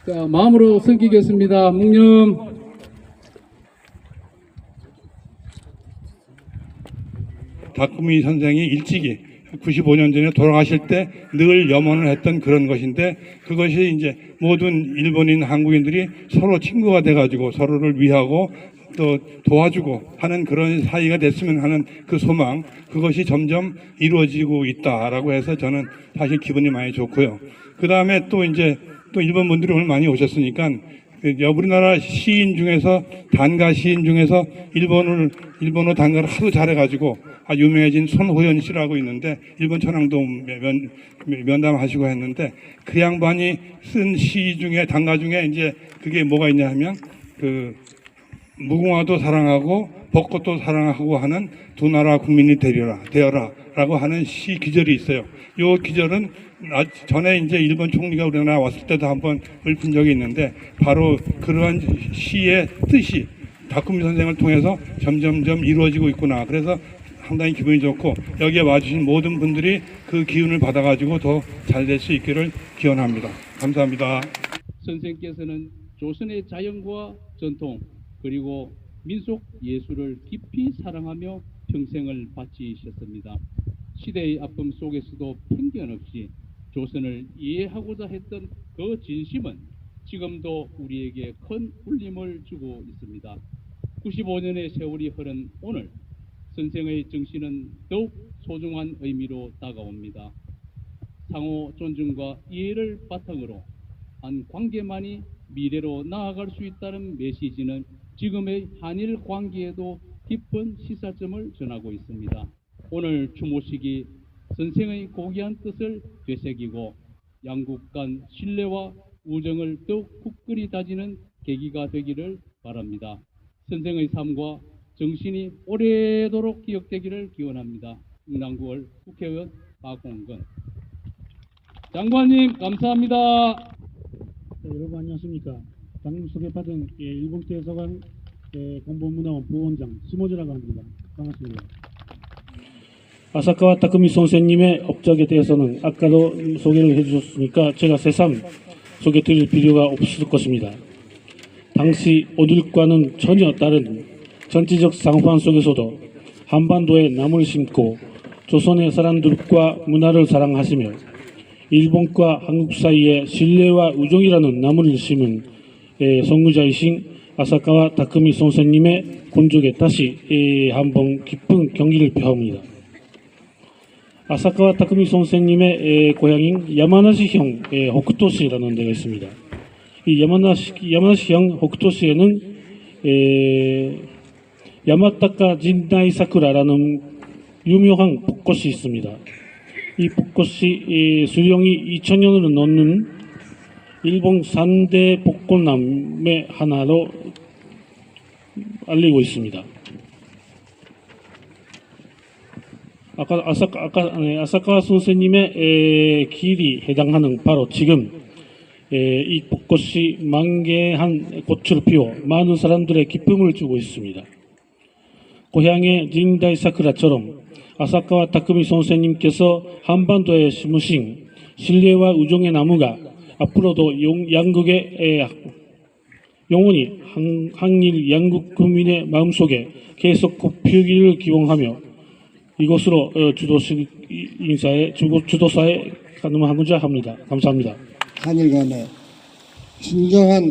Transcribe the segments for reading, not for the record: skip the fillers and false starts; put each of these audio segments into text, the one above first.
자, 마음으로 섬기겠습니다. 묵념. 다쿠미 선생이 일찍이 95년 전에 돌아가실 때 늘 염원을 했던 그런 것인데, 그것이 이제 모든 일본인 한국인들이 서로 친구가 돼가지고 서로를 위하고 또 도와주고 하는 그런 사이가 됐으면 하는 그 소망, 그것이 점점 이루어지고 있다라고 해서 저는 사실 기분이 많이 좋고요. 그 다음에 또 이제 또 일본 분들이 오늘 많이 오셨으니까 우리나라 시인 중에서, 단가 시인 중에서 일본어 단가를 하도 잘해가지고 유명해진 손호연 씨라고 있는데, 일본 천황동 면담하시고 했는데, 그 양반이 쓴 시 중에, 단가 중에 이제 그게 뭐가 있냐 하면 무궁화도 사랑하고 벚꽃도 사랑하고 하는 두 나라 국민이 되어라 라고 하는 시 기절이 있어요. 이 기절은 전에 이제 일본 총리가 우리나라 왔을 때도 한번 읊은 적이 있는데, 바로 그러한 시의 뜻이 다쿠미 선생을 통해서 점점점 이루어지고 있구나. 그래서 상당히 기분이 좋고, 여기에 와주신 모든 분들이 그 기운을 받아가지고 더 잘 될 수 있기를 기원합니다. 감사합니다. 선생께서는 조선의 자연과 전통 그리고 민속 예술을 깊이 사랑하며 평생을 바치셨습니다. 시대의 아픔 속에서도 편견 없이 조선을 이해하고자 했던 그 진심은 지금도 우리에게 큰 울림을 주고 있습니다. 95년의 세월이 흐른 오늘, 선생의 정신은 더욱 소중한 의미로 다가옵니다. 상호 존중과 이해를 바탕으로 한 관계만이 미래로 나아갈 수 있다는 메시지는 지금의 한일 관계에도 깊은 시사점을 전하고 있습니다. 오늘 추모식이 선생의 고귀한 뜻을 되새기고 양국 간 신뢰와 우정을 더욱 굳건히 다지는 계기가 되기를 바랍니다. 선생의 삶과 정신이 오래도록 기억되기를 기원합니다. 응남구월 국회의원 박홍근 장관님, 감사합니다. 여러분 안녕하십니까. 방금 소개받은 일본 대사관 공보문화원 부원장 시모즈라고 합니다. 반갑습니다. 아사카와 타쿠미 선생님의 업적에 대해서는 아까도 소개를 해주셨으니까 제가 새삼 소개드릴 필요가 없을 것입니다. 당시 오늘과는 전혀 다른 정치적 상황 속에서도 한반도에 나무를 심고 조선의 사람들과 문화를 사랑하시며 일본과 한국 사이에 신뢰와 우정이라는 나무를 심은 선구자이신 아사카와 타쿠미 선생님의 곤족에 다시 한번 깊은 경의를 표합니다. 아사카와 타쿠미 선생님의 고향인 야마나시현北杜市라는 데가 있습니다. 이 야마나시현北杜市에는 야마타카 진다이 사쿠라라는 유명한 벚꽃이 있습니다. 이 벚꽃이 수령이 2000년으로 넘는 일본 3대 벚꽃나무의 하나로 알리고 있습니다. 아사카와 선생님의 길이 해당하는 바로 지금 이 벚꽃이 만개한 꽃을 피워 많은 사람들의 기쁨을 주고 있습니다. 고향의 진다이 사쿠라처럼 아사카와 타쿠미 선생님께서 한반도에 심으신 신뢰와 우정의 나무가 앞으로도 양국의 영원히 한일 양국 국민의 마음속에 계속 꽃피우기를 기원하며 이것으로 주도사에 가능하고자 합니다. 감사합니다. 한일 간에 진정한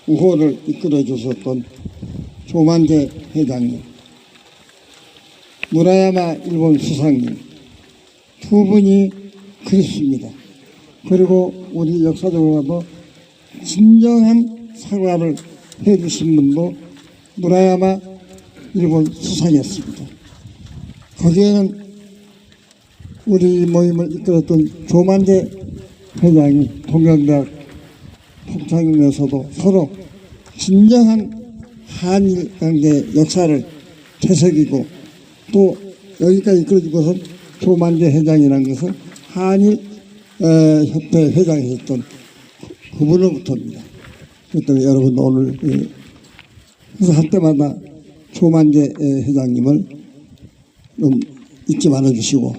우호를 이끌어 주셨던 조만재 회장님, 무라야마 일본 수상님 두 분이 그립습니다. 그리고 우리 역사적으로도 진정한 사과를 해주신 분도 무라야마 일본 수상이었습니다. 거기에는 우리 모임을 이끌었던 조만재 회장이 동경대학 총장님에서도 서로 진정한 한일 관계 역사를 되새기고, 또 여기까지 이끌어주고서 조만재 회장이라는 것은 한일 협회 회장이 했던 그분으로부터입니다. 그렇기 때문에 여러분도 오늘 행사할 때마다 조만재 회장님을 좀 잊지 말아주시고,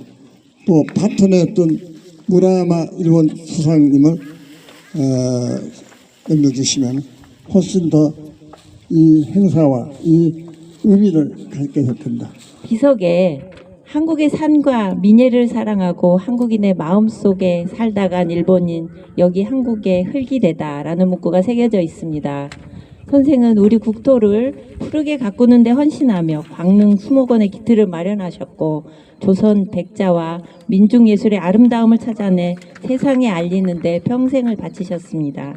또 파트너였던 무라야마 일본 수상님을 알려주시면 훨씬 더 이 행사와 이 의미를 갖게 될 겁니다. 비석에 한국의 산과 민예를 사랑하고 한국인의 마음속에 살다 간 일본인 여기 한국의 흙이 되다라는 문구가 새겨져 있습니다. 선생은 우리 국토를 푸르게 가꾸는 데 헌신하며 광릉 수목원의 기틀을 마련하셨고 조선 백자와 민중예술의 아름다움을 찾아내 세상에 알리는 데 평생을 바치셨습니다.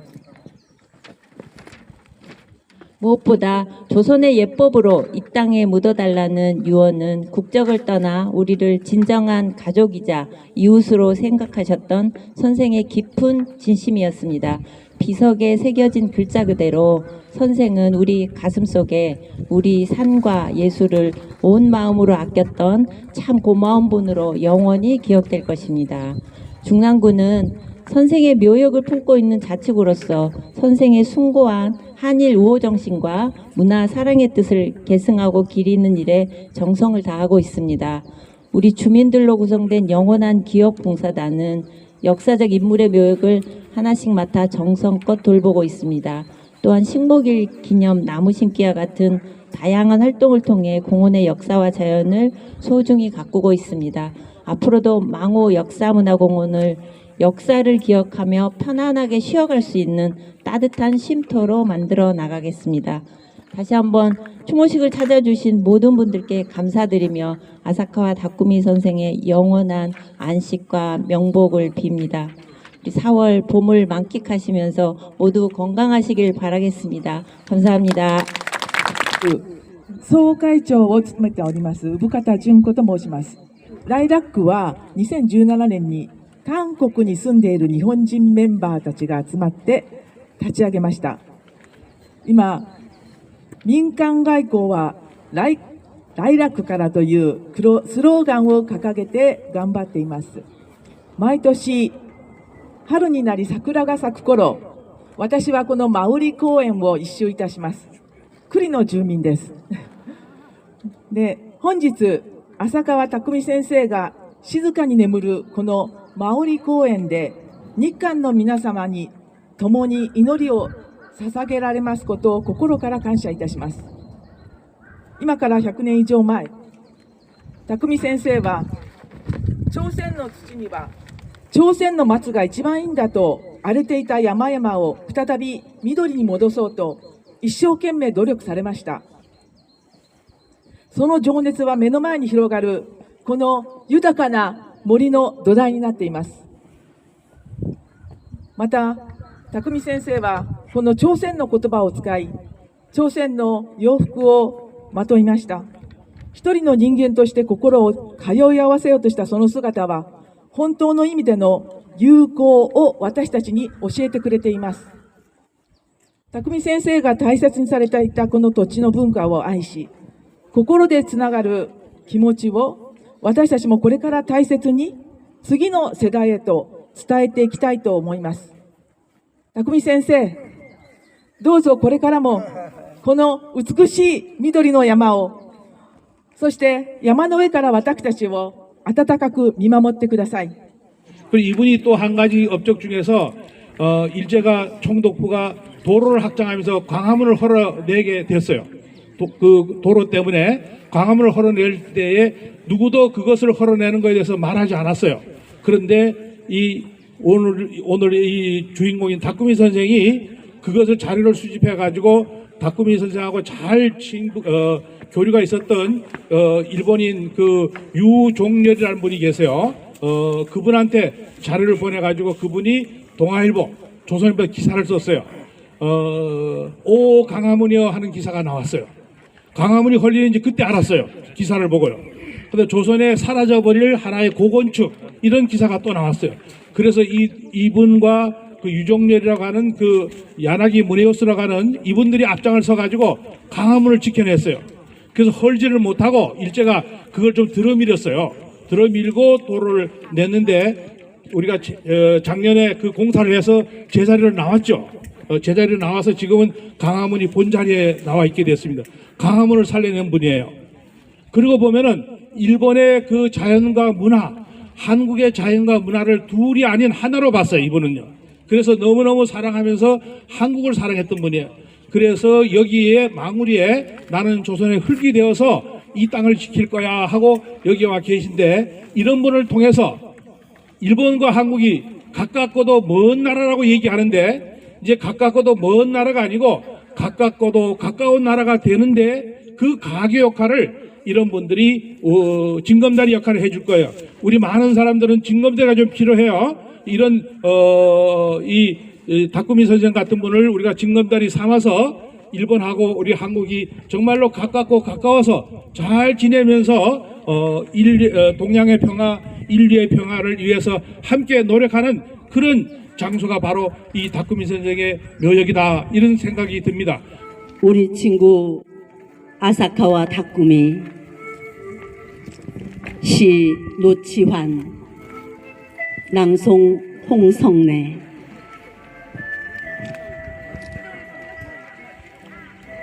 무엇보다 조선의 예법으로 이 땅에 묻어달라는 유언은 국적을 떠나 우리를 진정한 가족이자 이웃으로 생각하셨던 선생의 깊은 진심이었습니다. 비석에 새겨진 글자 그대로 선생은 우리 가슴속에 우리 산과 예술을 온 마음으로 아꼈던 참 고마운 분으로 영원히 기억될 것입니다. 중랑구는 선생의 묘역을 품고 있는 자치구로서 선생의 숭고한 한일 우호 정신과 문화 사랑의 뜻을 계승하고 기리는 일에 정성을 다하고 있습니다. 우리 주민들로 구성된 영원한 기업 봉사단은 역사적 인물의 묘역을 하나씩 맡아 정성껏 돌보고 있습니다. 또한 식목일 기념 나무 심기와 같은 다양한 활동을 통해 공원의 역사와 자연을 소중히 가꾸고 있습니다. 앞으로도 망호 역사문화공원을 역사를 기억하며 편안하게 쉬어갈 수 있는 따뜻한 쉼터로 만들어 나가겠습니다. 다시 한번 추모식을 찾아주신 모든 분들께 감사드리며 아사카와 다쿠미 선생의 영원한 안식과 명복을 빕니다. 4월 봄을 만끽하시면서 모두 건강하시길 바라겠습니다. 감사합니다. 総会長を務めております産方純子と申します。ライラックは2017年に韓国に住んでいる日本人メンバーたちが集まって立ち上げました。今、民間外交はライラックからというスローガンを掲げて頑張っています。毎年、春になり桜が咲く頃、私はこのマウリ公園を一周いたします。栗の住民です。で、本日、浅川匠先生が静かに眠るこのマウリ公園で日韓の皆様に共に祈りを捧げられますことを心から感謝いたします。今から100年以上前、匠先生は朝鮮の土には朝鮮の松が一番いいんだと荒れていた山々を再び緑に戻そうと一生懸命努力されました。その情熱は目の前に広がるこの豊かな森の土台になっています。また、匠先生はこの朝鮮の言葉を使い、朝鮮の洋服をまといました。一人の人間として心を通い合わせようとしたその姿は、本当の意味での友好を私たちに教えてくれています。匠先生が大切にされていたこの土地の文化を愛し、心でつながる気持ちを私たちもこれから大切に次の世代へと伝えていきたいと思います。匠先生、どうぞこれからもこの美しい緑の山を、そして山の上から私たちを温かく見守ってください。 그리고 이분이 또 한 가지 업적 중에서 일제가 총독부가 도로를 확장하면서 광화문을 헐어내게 됐어요. 그 도로 때문에 광화문을 헐어낼 때에 누구도 그것을 헐어내는 것에 대해서 말하지 않았어요. 그런데 오늘 이 주인공인 다쿠미 선생이 그것을 자료를 수집해 가지고 다쿠미 선생하고 잘 교류가 있었던 일본인 그 유종렬이라는 분이 계세요. 그분한테 자료를 보내 가지고 그분이 동아일보, 조선일보 기사를 썼어요. 오 광화문이요 하는 기사가 나왔어요. 광화문이 헐리는지 그때 알았어요. 기사를 보고요. 근데 조선에 사라져버릴 하나의 고건축 이런 기사가 또 나왔어요. 그래서 이분과 그 유종렬이라고 하는 그 야나기 무네요스라고 하는 이분들이 앞장을 서가지고 광화문을 지켜냈어요. 그래서 헐지를 못하고 일제가 그걸 좀 들어밀었어요. 들어밀고 도로를 냈는데 우리가 작년에 그 공사를 해서 제자리로 나왔죠. 제자리로 나와서 지금은 광화문이 본자리에 나와 있게 됐습니다. 광화문을 살려낸 분이에요. 그리고 보면은 일본의 그 자연과 문화, 한국의 자연과 문화를 둘이 아닌 하나로 봤어요. 이분은요. 그래서 너무너무 사랑하면서 한국을 사랑했던 분이에요. 그래서 여기에 망우리에 나는 조선의 흙이 되어서 이 땅을 지킬 거야 하고 여기 와 계신데, 이런 분을 통해서 일본과 한국이 가깝고도 먼 나라라고 얘기하는데, 이제 가깝고도 먼 나라가 아니고 가깝고도 가까운 나라가 되는데, 그 가교 역할을 이런 분들이 징검다리 역할을 해줄 거예요. 우리 많은 사람들은 징검다리가 좀 필요해요. 이런 이 다쿠미 선생 같은 분을 우리가 징검다리 삼아서 일본하고 우리 한국이 정말로 가깝고 가까워서 잘 지내면서 동양의 평화, 인류의 평화를 위해서 함께 노력하는 그런 장소가 바로 이 다쿠미 선생의 묘역이다, 이런 생각이 듭니다. 우리 친구 아사카와 다쿠미, 시 노치환, 낭송 홍성래.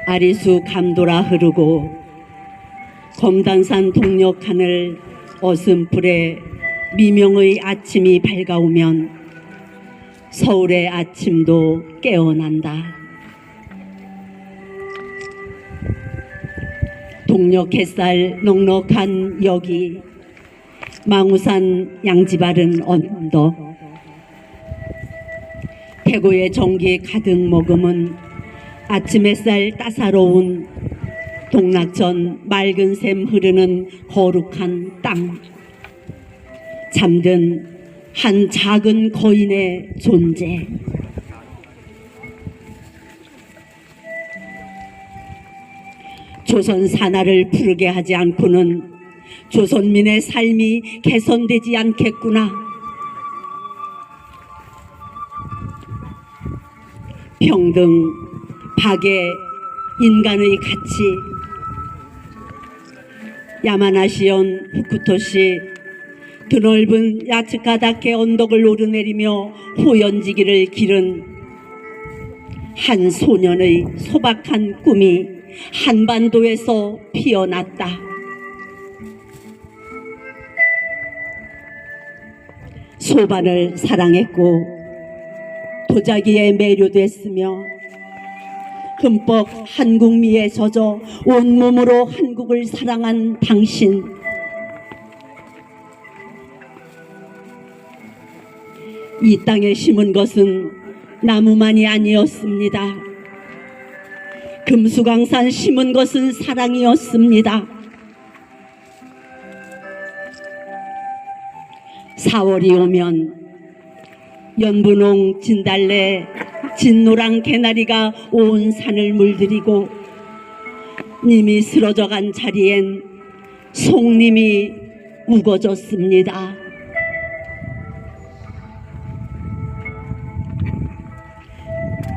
아리수 감돌아 흐르고 검단산 동력 하늘 어슴풀에 미명의 아침이 밝아오면 서울의 아침도 깨어난다. 동력 햇살 넉넉한 여기, 망우산 양지바른 언덕, 태고의 정기 가득 머금은 아침 햇살 따사로운 동락천 맑은 샘 흐르는 거룩한 땅, 잠든 한 작은 거인의 존재. 조선 산하를 푸르게 하지 않고는 조선민의 삶이 개선되지 않겠구나. 평등, 박애, 인간의 가치. 야마나시현 후쿠토시 드넓은 야츠카다케 언덕을 오르내리며 호연지기를 기른 한 소년의 소박한 꿈이 한반도에서 피어났다. 소반을 사랑했고 도자기에 매료됐으며 흠뻑 한국미에 젖어 온몸으로 한국을 사랑한 당신, 이 땅에 심은 것은 나무만이 아니었습니다. 금수강산 심은 것은 사랑이었습니다. 4월이 오면 연분홍, 진달래, 진노랑 개나리가 온 산을 물들이고 님이 쓰러져간 자리엔 송림이 우거졌습니다.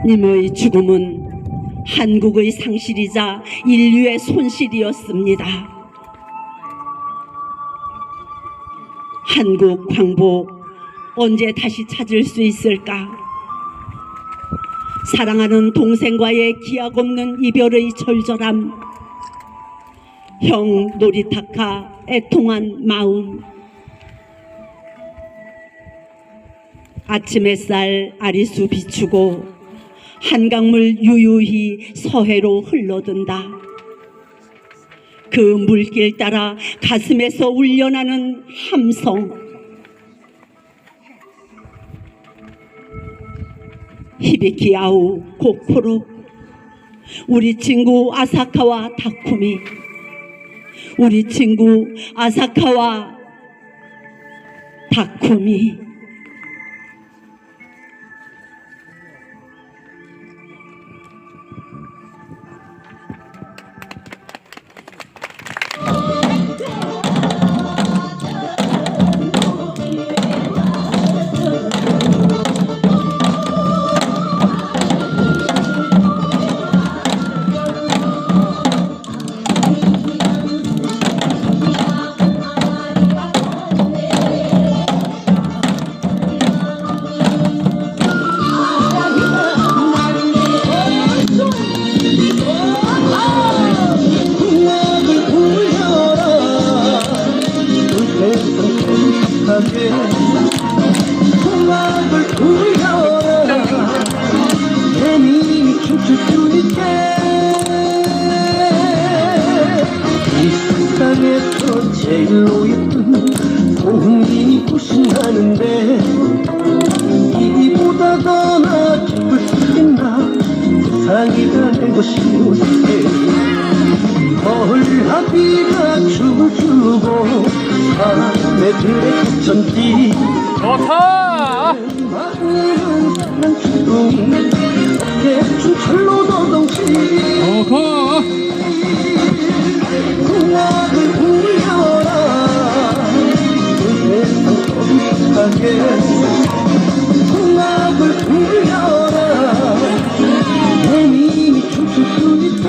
님의 죽음은 한국의 상실이자 인류의 손실이었습니다. 한국 광복 언제 다시 찾을 수 있을까? 사랑하는 동생과의 기약 없는 이별의 절절함, 형 노리타카 애통한 마음, 아침 햇살 아리수 비추고 한강물 유유히 서해로 흘러든다. 그 물길 따라 가슴에서 울려나는 함성, 히비키아우 고코로, 우리 친구 아사카와 다쿠미, 우리 친구 아사카와 다쿠미. 시우세 벌하비가 춤을 추고 사내들의 곱천띠 좋다. 마음은 장난치고 어깨춤 철로 더덩치 어허. 풍악을 부려라 그 세상 서비스하게 풍악을 부려라 내 님이 춤출 수 있게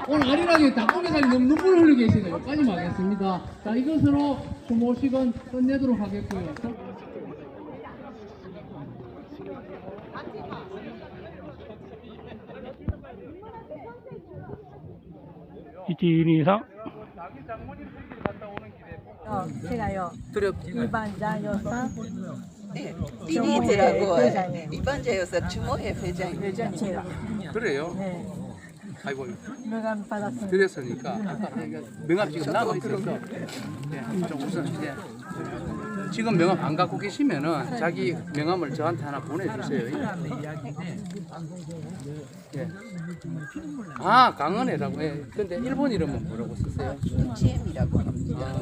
오늘 아리랑에 닭고기살이 너무 눈물 흘리고 계시네요. 여기까지 하겠습니다. 자, 이것으로 추모식은 끝내도록 하겠고요. 이상 제가요. 이반자여서 비니드라고 이반자여서 주모회 회장입니다. 제가 그래요? 네. 아이고, 명함 받았습니다. 드렸으니까 명함 지금 남아 있어서 좀 우선 이제 지금 명함 안 갖고 계시면은 자기 명함을 저한테 하나 보내주세요. 예. 아, 강은혜라고. 예. 근데 일본 이름은 뭐라고 쓰세요? GM이라고 합니다. 아,